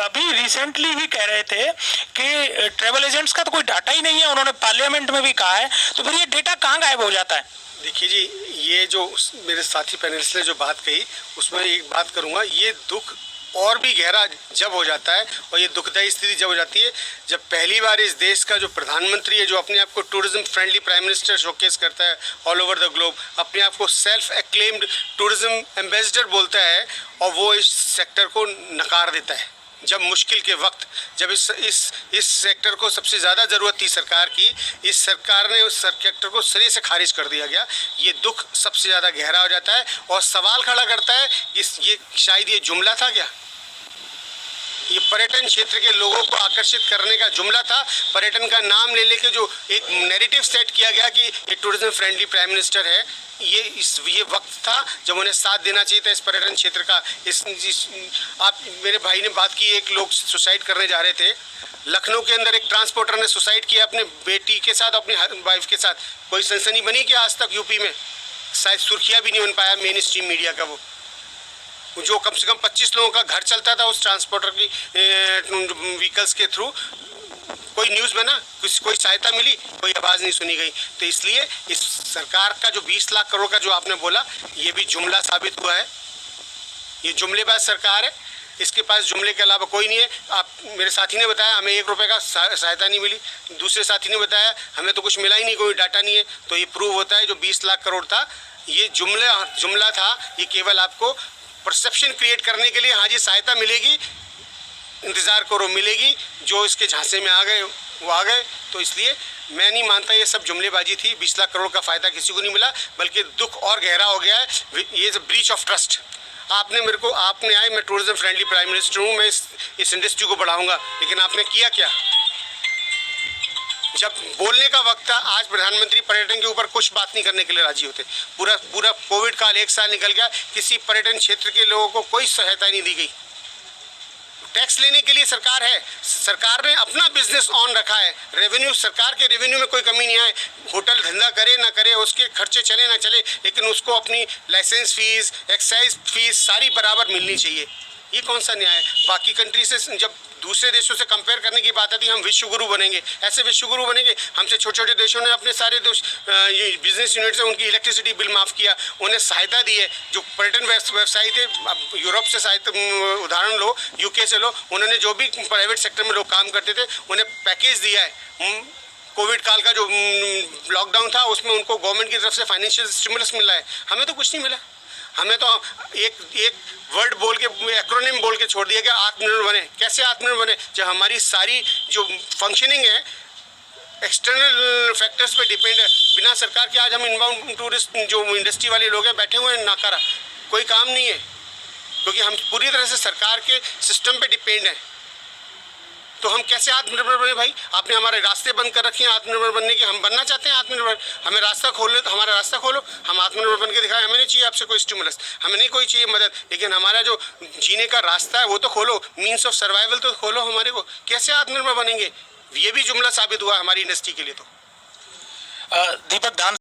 अभी रिसेंटली ही कह रहे थे कि ट्रैवल एजेंट्स का तो कोई डाटा ही नहीं है, उन्होंने पार्लियामेंट में भी कहा है, तो फिर ये डेटा कहाँ गायब हो जाता है? देखिए जी, ये जो मेरे साथी पैनलिस्ट ने जो बात कही उसमें एक बात करूँगा, ये दुख और भी गहरा जब हो जाता है और ये दुखदायी स्थिति जब हो जाती है जब पहली बार इस देश का जो प्रधानमंत्री है, जो अपने आप को tourism friendly prime minister showcase करता है ऑल ओवर द ग्लोब, अपने आप को सेल्फ एक्लेम्ड टूरिज्म एम्बेसडर बोलता है, और वो इस सेक्टर को नकार देता है जब मुश्किल के वक्त, जब इस सेक्टर को सबसे ज़्यादा ज़रूरत थी सरकार की, इस सरकार ने उस सेक्टर को सिरे से खारिज कर दिया गया। ये दुख सबसे ज़्यादा गहरा हो जाता है और सवाल खड़ा करता है ये शायद ये जुमला था क्या? ये पर्यटन क्षेत्र के लोगों को आकर्षित करने का जुमला था। पर्यटन का नाम ले लेके जो एक नैरेटिव सेट किया गया कि ये टूरिज्म फ्रेंडली प्राइम मिनिस्टर है, ये वक्त था जब उन्हें साथ देना चाहिए था इस पर्यटन क्षेत्र का। आप मेरे भाई ने बात की, एक लोग सुसाइड करने जा रहे थे लखनऊ के अंदर, एक ट्रांसपोर्टर ने सुसाइड किया अपने बेटी के साथ, अपनी वाइफ के साथ। कोई सनसनी बनी क्या आज तक यूपी में? शायद सुर्खियाँ भी नहीं बन पाया मेन स्ट्रीम मीडिया का। वो जो कम से कम 25 लोगों का घर चलता था उस ट्रांसपोर्टर की व्हीकल्स के थ्रू, कोई न्यूज़ बना, कोई सहायता मिली, कोई आवाज़ नहीं सुनी गई। तो इसलिए इस सरकार का जो 20 लाख करोड़ का जो आपने बोला, ये भी जुमला साबित हुआ है। ये जुमलेबाज सरकार है, इसके पास जुमले के अलावा कोई नहीं है। आप मेरे साथी ने बताया हमें 1 रुपये का सहायता नहीं मिली, दूसरे साथी ने बताया हमें तो कुछ मिला ही नहीं, कोई डाटा नहीं है। तो ये प्रूव होता है जो 20 लाख करोड़ था ये जुमला था। ये केवल आपको परसेप्शन क्रिएट करने के लिए, हाँ जी सहायता मिलेगी, इंतज़ार करो मिलेगी, जो इसके झांसे में आ गए वो आ गए। तो इसलिए मैं नहीं मानता ये सब जुमलेबाजी थी। 20 लाख करोड़ का फ़ायदा किसी को नहीं मिला, बल्कि दुख और गहरा हो गया है। ये ब्रीच ऑफ ट्रस्ट। आपने आए, मैं टूरिज्म फ्रेंडली प्राइम मिनिस्टर हूँ, मैं इस इंडस्ट्री को बढ़ाऊँगा, लेकिन आपने किया क्या? जब बोलने का वक्त था, आज प्रधानमंत्री पर्यटन के ऊपर कुछ बात नहीं करने के लिए राजी होते। पूरा कोविड काल 1 साल निकल गया, किसी पर्यटन क्षेत्र के लोगों को कोई सहायता नहीं दी गई। टैक्स लेने के लिए सरकार है, सरकार ने अपना बिजनेस ऑन रखा है, रेवेन्यू, सरकार के रेवेन्यू में कोई कमी नहीं आए। होटल धंधा करे ना करे, उसके खर्चे चले ना चले, लेकिन उसको अपनी लाइसेंस फीस, एक्साइज फीस सारी बराबर मिलनी चाहिए। ये कौन सा न्याय है? बाकी कंट्री से जब दूसरे देशों से कंपेयर करने की बात आती है, हम विश्वगुरु बनेंगे, ऐसे विश्वगुरु बनेंगे। हमसे छोटे छोटे देशों ने अपने सारे बिजनेस यूनिट से उनकी इलेक्ट्रिसिटी बिल माफ़ किया, उन्हें सहायता दी है। जो पर्यटन व्यवसायी थे, यूरोप से सहायता उदाहरण लो, यूके से लो, उन्होंने जो भी प्राइवेट सेक्टर में लोग काम करते थे उन्हें पैकेज दिया है। कोविड काल का जो लॉकडाउन था उसमें उनको गवर्नमेंट की तरफ से फाइनेंशियल स्टिमुलस मिला है। हमें तो कुछ नहीं मिला। हमें तो एक वर्ड बोल के, एक्रोनिम बोल के छोड़ दिया कि आत्मनिर्भर बने। कैसे आत्मनिर्भर बने जब हमारी सारी जो फंक्शनिंग है एक्सटर्नल फैक्टर्स पे डिपेंड है। बिना सरकार के आज हम इनबाउंड टूरिस्ट जो इंडस्ट्री वाले लोग हैं बैठे हुए हैं नाकारा, कोई काम नहीं है, क्योंकि हम पूरी तरह से सरकार के सिस्टम पे डिपेंड हैं। तो हम कैसे आत्मनिर्भर बने भाई? आपने हमारे रास्ते बंद कर रखे हैं आत्मनिर्भर बनने के। हम बनना चाहते हैं आत्मनिर्भर, हमें रास्ता खोलो, तो हमारा रास्ता खोलो, हम आत्मनिर्भर बन के दिखाएं। हमें नहीं चाहिए आपसे कोई स्टिमुलस, हमें नहीं कोई चाहिए मदद, लेकिन हमारा जो जीने का रास्ता है वो तो खोलो, मीन्स ऑफ सर्वाइवल तो खोलो हमारे को। कैसे आत्मनिर्भर बनेंगे? ये भी जुमला साबित हुआ हमारी इंडस्ट्री के लिए। तो दीपक दान